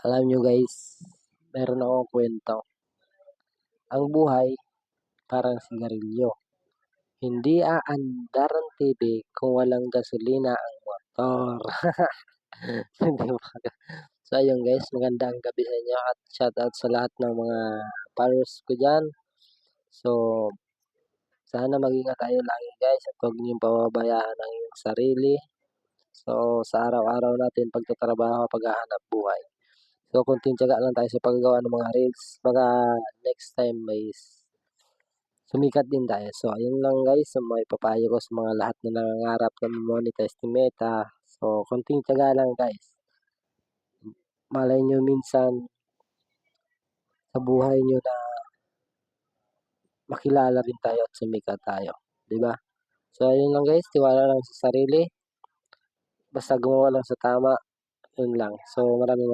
Alam nyo guys, meron akong kwento. Ang buhay, parang sigarilyo. Hindi aandar ang TV kung walang gasolina ang motor. Di ba? So ayun guys, magandang gabi sa inyo at shoutout sa lahat ng mga followers ko dyan. So, sana mag-ingat tayo lagi guys at huwag niyong pababayaan ang iyong sarili. So, sa araw-araw natin pagtatrabaho, paghahanap buhay. So, konting tiyaga lang tayo sa paggawa ng mga reels. Baka next time may sumikat din tayo. So, ayun lang guys. So, may papayo ko sa mga lahat na nangangarap na monetize ni Meta. So, konting tiyaga lang guys. Malay nyo minsan sa buhay nyo na makilala rin tayo at sumikat tayo. Diba? So, ayun lang guys. Tiwala lang sa sarili. Basta gumawa lang sa tama. Yun lang. So, maraming